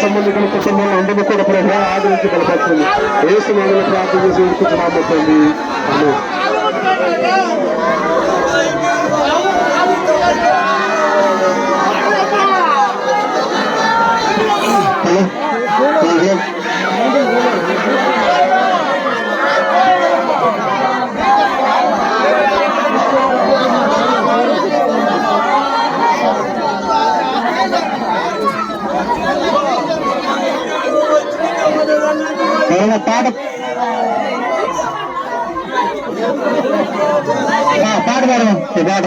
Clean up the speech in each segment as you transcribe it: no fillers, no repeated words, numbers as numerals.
సంబంధించిన కుటుంబంలో అందరూ కూడా ప్రభు ఆదరించి బలపడుతుంది. యేసు నామములో ప్రార్థన చేసి ఉడుకుతున్నాము తండ్రి. పాట పాడదాం పాట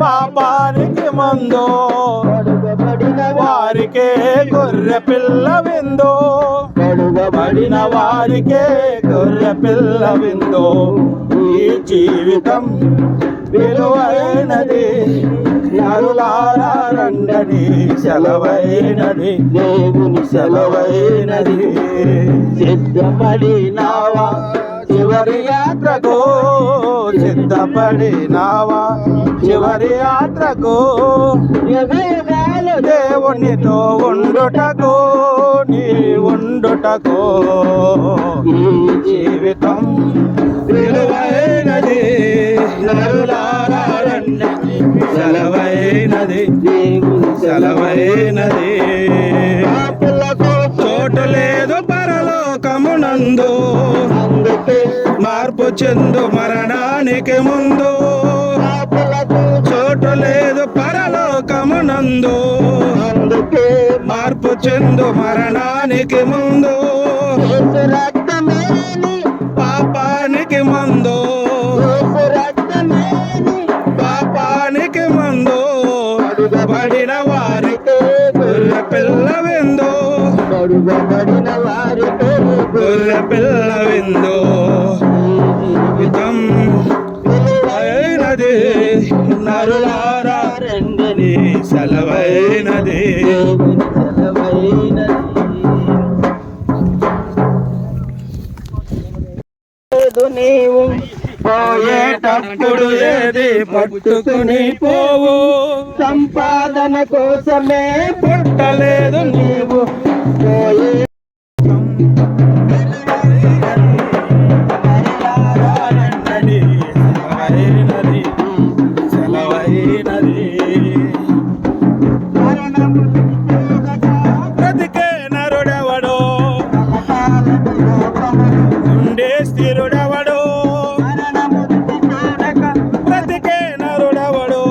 పాపానికి మందో వారికే గొర్రె పిల్ల విందో కడుగబడిన వారికే గొర్రె పిల్ల విందో ఈ జీవితం విలువైనది నరులారా రండని సెలవైనది దేవుని సెలవైనది సిద్ధపడినావా చివరి యాత్రకు సిద్ధపడినావా చివరి యాత్రకు దేవుడు నీతో ఉండుటకు నీ ఉండుటకు ఈ జీవితం విలువైనది నరులారా రండి సెలవైనది సెలవైనది చోటు లేదు పరలోకమునందు మార్పు చెందు మరణానికి ముందు చోటు లేదు పరలోకమునందు మార్పు చెందు మరణానికి ముందు పాపానికి ముందు పాపానికి ముందు పడిన వారికి గొర్రె పిల్ల విందు గొర్రె పిల్ల విందు జీవితం అయినది నరులారా రండి సెలవైనది నీవు పోయేటప్పుడు ఏది పట్టుకుని పోవు సంపాదన కోసమే పుట్టలేదు నీవు పోయే బ్రతికే నరుడెవడో ఉండే స్థిరుడెవడో బ్రతికే నరుడెవడో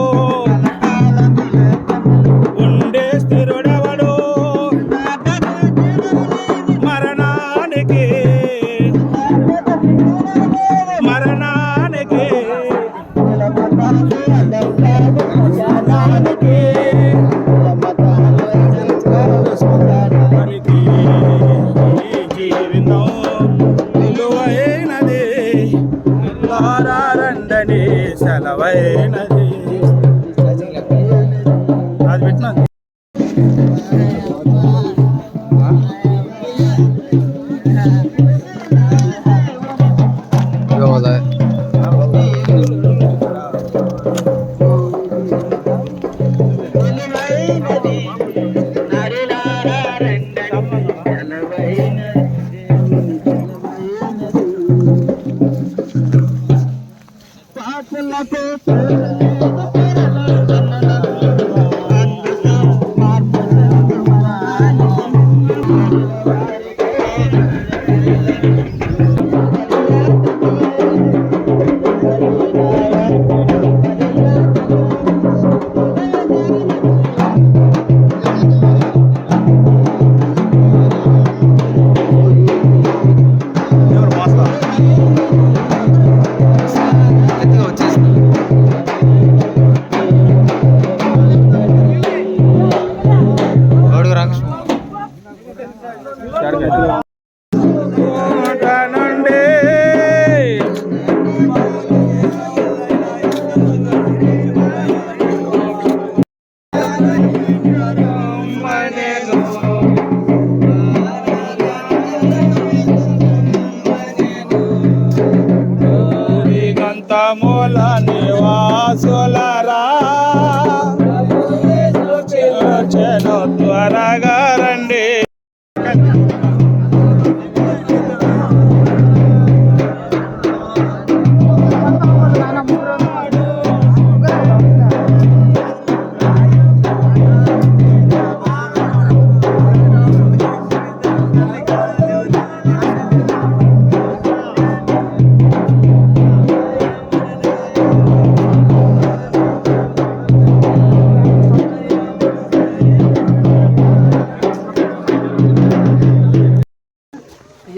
ఉండే స్థిరుడెవడో మరణానికి మరణానికి జీవితం విలువైనది రండని సెలవైనది అది పెట్టినా మూల నివాసులరా త్వరగా రండి.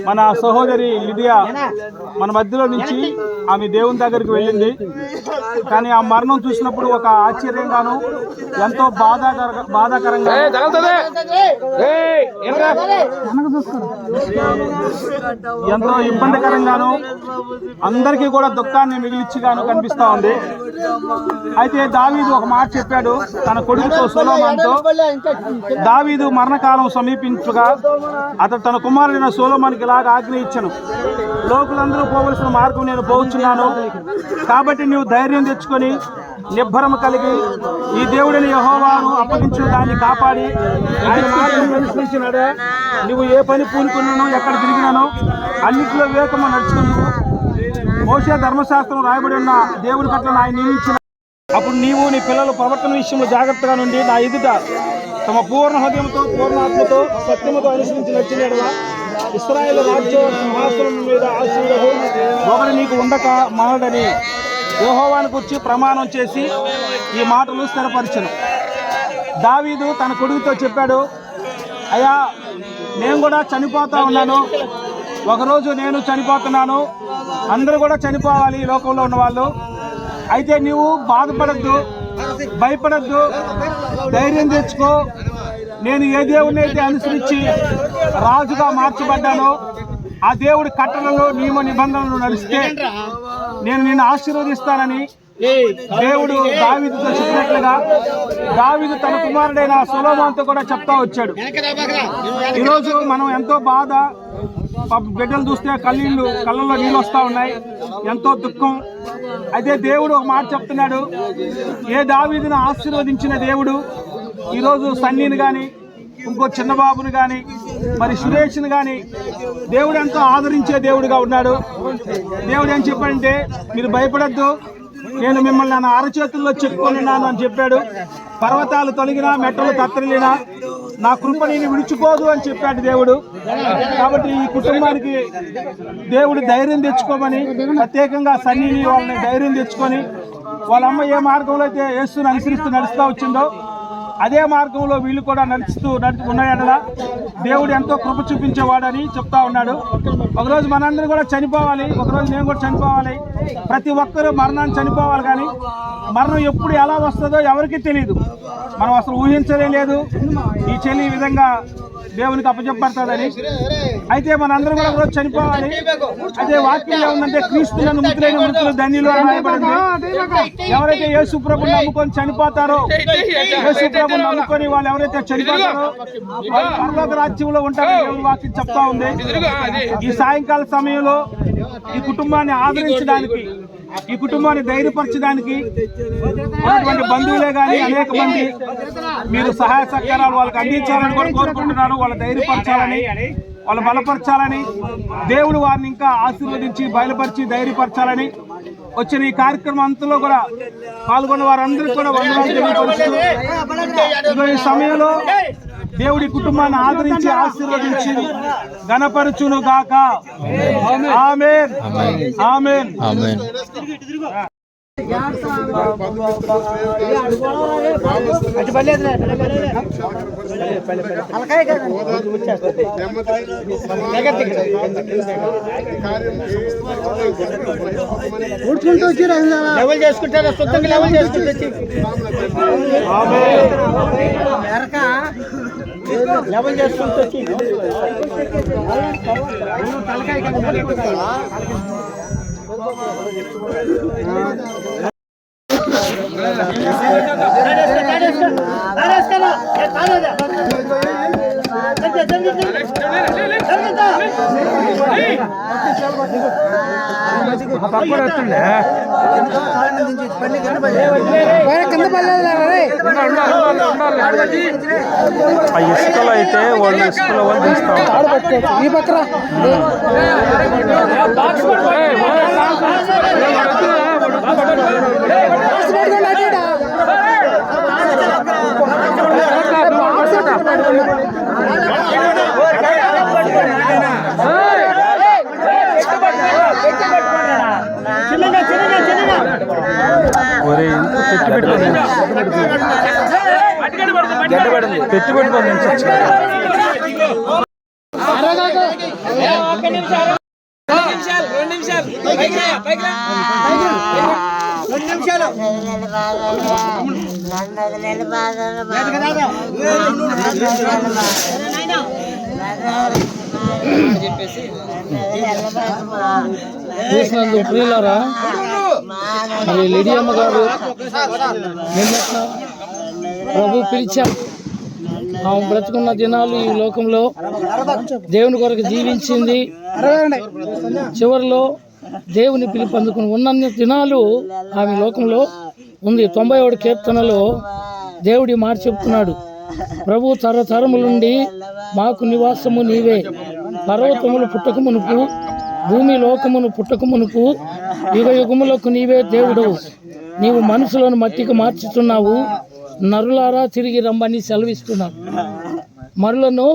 మన సహోదరి లిడియా మన మధ్యలో నుంచి ఆమె దేవుని దగ్గరికి వెళ్ళింది. కానీ ఆ మరణం చూసినప్పుడు ఒక ఆశ్చర్యంగాను ఎంతో బాధాకరంగా ఎంతో ఇబ్బందికరంగాను అందరికీ కూడా దుఃఖాన్ని మిగిలిచ్చిగాను కనిపిస్తా ఉంది. అయితే దావీదు ఒక మాట చెప్పాడు తన కొడుకుతో సొలొమోనుతో. దావీదు మరణకాలం సమీపించగా అతడు తన కుమారుడైన సొలొమోనుకి ఇలాగ ఆజ్ఞ ఇచ్చెను, లోకులందరూ పోవలసిన మార్గం నేను పోవచ్చున్నాను, కాబట్టి నీవు ధైర్యం తెచ్చుకొని నిబ్బరము కలిగి ఈ దేవుడిని యెహోవాను అప్పగించిన దాన్ని కాపాడి ఆయన మార్గం అనుసరించినాడే. నువ్వు ఏ పని పూనుకున్నానో ఎక్కడ తిరిగినానో అన్నింటిలో వివేకము నడుచుకున్నావు. మోషే ధర్మశాస్త్రం రాయబడి ఉన్న దేవుడి పట్ల ఆయన నియమించిన అప్పుడు నీవు నీ పిల్లలు ప్రవర్తన విషయంలో జాగ్రత్తగా నుండి నా ఎదుట తమ పూర్ణ హృదయంతో పూర్ణాత్మతో సత్యముతో అనుసరించి నచ్చినట్లుగా ఇశ్రాయేలు రాజ్య సింహాసనం మీద ఆశీర్వదు ఒకడు నీకు ఉండక మానడని యెహోవాను గురించి ప్రమాణం చేసి ఈ మాటలు స్థిరపరచను. దావీదు తన కొడుకుతో చెప్పాడు, అయ్యా నేను కూడా చనిపోతా ఉన్నాను, ఒకరోజు నేను చనిపోతున్నాను, అందరూ కూడా చనిపోవాలి ఈ లోకంలో ఉన్న వాళ్ళు. అయితే నీవు బాధపడద్దు, భయపడద్దు, ధైర్యం తెచ్చుకో. నేను ఏ దేవుడిని అయితే అనుసరించి రాజుగా మార్చబడ్డానో ఆ దేవుడి కట్టడలో నియమ నిబంధనలు నడిస్తే నేను నిన్ను ఆశీర్వదిస్తానని దేవుడు దావీదుతో చెప్పినట్లుగా దావీదు తన కుమారుడైన సొలొమోనుతో కూడా చెప్తా వచ్చాడు. ఈరోజు మనం ఎంతో బాధ, బిడ్డలు చూస్తే కళ్ళల్లో నీళ్ళు వస్తూ ఉన్నాయి, ఎంతో దుఃఖం. అయితే దేవుడు ఒక మాట చెప్తున్నాడు, ఏ దావీదును ఆశీర్వదించిన దేవుడు ఈరోజు సన్నీని కానీ ఇంకో చిన్నబాబుని కానీ మరి సురేష్ని కానీ దేవుడు ఎంతో ఆదరించే దేవుడిగా ఉన్నాడు. దేవుడు ఏం చెప్పంటే, మీరు భయపడద్దు, నేను మిమ్మల్ని నా అరచేతుల్లో చెప్పుకొనిన్నాను అని చెప్పాడు. పర్వతాలు తొలగినా మెట్టలు తత్తరిలినా నా కృప నేను విడిచిపోదు అని చెప్పాడు దేవుడు. కాబట్టి ఈ కుటుంబానికి దేవుడు ధైర్యం తెచ్చుకోమని ప్రత్యేకంగా సన్నీని వాళ్ళని ధైర్యం తెచ్చుకొని వాళ్ళ అమ్మ ఏ మార్గంలో అయితే యేసుని అనుసరిస్తూ నడుస్తూ వచ్చిందో అదే మార్గంలో వీళ్ళు కూడా నడుస్తూ ఉన్నాయనలా దేవుడు ఎంతో కృప చూపించేవాడని చెప్తా ఉన్నాడు. ఒకరోజు మనందరూ కూడా చనిపోవాలి, ఒకరోజు నేను కూడా చనిపోవాలి. ప్రతి ఒక్కరూ మరణాన్ని చనిపోవాలి, కానీ మరణం ఎప్పుడు ఎలా వస్తుందో ఎవరికీ తెలియదు. మనం అసలు ఊహించలే లేదు ఈ చెల్లి ఈ విధంగా దేవునికి అప్పచెప్పబడుతుందని. అయితే మనందరం కూడా ఒకరోజు చనిపోవాలి. అదే వాక్యం ఏముందంటే, క్రీస్తులను మృతులైన మృతులు ధన్యులు అని రాయబడింది. ఎవరైతే యేసు ప్రభువుని నమ్ముకొని చనిపోతారో, యేసు ప్రభువుని నమ్ముకొని వాళ్ళు ఎవరైతే చనిపోతారో వాళ్ళు పరలోక రాజ్యంలో ఉంటారని దేవుని వాక్యం చెప్తా ఉంది. ఈ సాయంకాల సమయంలో ఈ కుటుంబాన్ని ఆదరించడానికి, ఈ కుటుంబాన్ని ధైర్యపరచడానికి ఉన్నటువంటి బంధువులే కానీ అనేక మంది మీరు సహాయ సహకారాలు వాళ్ళకి అందించాలని కూడా కోరుకుంటున్నాను. వాళ్ళ ధైర్యపరచాలని, వాళ్ళు బలపరచాలని, దేవుడు వారిని ఇంకా ఆశీర్వదించి బయలుపరిచి ధైర్యపరచాలని వచ్చిన ఈ కార్యక్రమం అంతలో కూడా పాల్గొన్న వారందరికీ కూడా వందనాలు తెలియపరుస్తూ ఈ సమయంలో దేవుడి కుటుంబాన్ని ఆదరించి ఆశీర్వదించి ఘనపరచును గాక. ఆమేన్, ఆమేన్, ఆమేన్. చేసుకుంటారా సొంతంగా లెవెల్ చేసుకుంటే లెవెల్ చేసుకుంటూ తలకాయ ఆ ఇసుకలో అయితే వాళ్ళు ఇసుకలో వాళ్ళు తీస్తాం. ఈ పక్కన పెట్టుబడి ప్రియులారా, మరి లిడియమ్మ గారు ప్రభు పిలిచారు. ఆమె బ్రతుకున్న దినాలు ఈ లోకంలో దేవుని కొరకు జీవించింది. చివరిలో దేవుని పిలుపు అందుకుని ఉన్నన్ని దినాలు ఆమె లోకంలో ఉంది. 91 కీర్తనలో దేవుడి మాట చెప్తున్నాడు, ప్రభు తరతరముల నుండి మాకు నివాసము నీవే, పర్వతములు పుట్టక మునుపు, భూమి లోకమును పుట్టక మునుపు, యుగ యుగములకు నీవే దేవుడు. నీవు మనుషులను మట్టికి మార్చుతున్నావు, నరులారా తిరిగి రమ్మని సెలవిస్తున్నావు. మరులను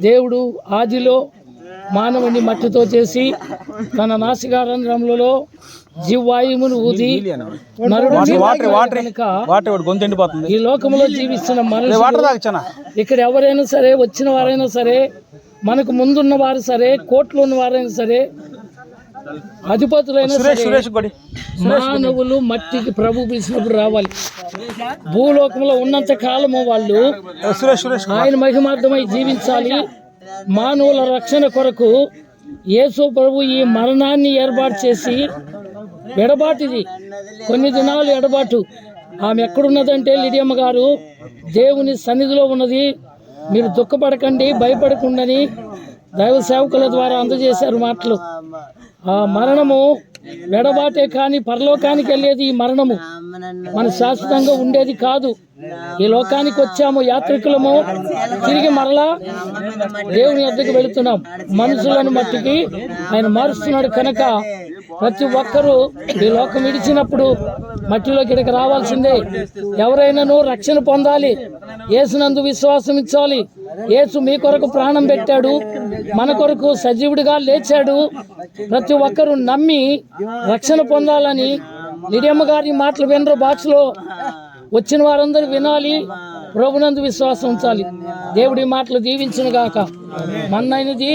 దేవుడు ఆదిలో మానవుని మట్టితో చేసి తన నాసికారంధ్రములలో జీవాయువును ఊది నరుడు కనుక ఈ లోకంలో జీవిస్తున్న మనుషులు ఇక్కడ ఎవరైనా సరే, వచ్చిన వారైనా సరే, మనకు ముందున్న వారు సరే, కోట్లు ఉన్న వారైనా సరే, అధిపతులైనా సరే, మానవులు మట్టికి ప్రభు పిలిచినప్పుడు రావాలి. భూలోకంలో ఉన్నంత కాలము వాళ్ళు ఆయన మహిమార్థమై జీవించాలి. మానవుల రక్షణ కొరకు యేసు ప్రభు ఈ మరణాన్ని ఏర్పాటు చేసి, ఎడబాటిది కొన్ని దినాలు ఎడబాటు. ఆమె ఎక్కడున్నదంటే లిడియమ్మ గారు దేవుని సన్నిధిలో ఉన్నది. మీరు దుఃఖపడకండి, భయపడకుండాని దైవ సేవకుల ద్వారా అందజేశారు మాటలు. ఆ మరణము వెడబాటే కానీ పరలోకానికి వెళ్ళేది ఈ మరణము. మన శాశ్వతంగా ఉండేది కాదు. ఈ లోకానికి వచ్చాము యాత్రికులము, తిరిగి మరలా దేవుని వద్దకు వెళుతున్నాం. మనుషులను మట్టికి ఆయన మారుస్తున్నాడు కనుక ప్రతి ఒక్కరూ ఈ లోకం విడిచినప్పుడు మట్టిలోకి ఇక్కడికి రావాల్సిందే. ఎవరైనాను రక్షణ పొందాలి, యేసునందు విశ్వాసం ఇచ్చాలి. యేసు మీ కొరకు ప్రాణం పెట్టాడు, మన కొరకు సజీవుడిగా లేచాడు. ప్రతి ఒక్కరూ నమ్మి రక్షణ పొందాలని లిడియమ్మ గారి మాటలు వినరు. భాషలో వచ్చిన వారందరూ వినాలి, ప్రభునందు విశ్వాసం ఉంచాలి. దేవుడి మాటలు దీవించును గాక. మన్నైనది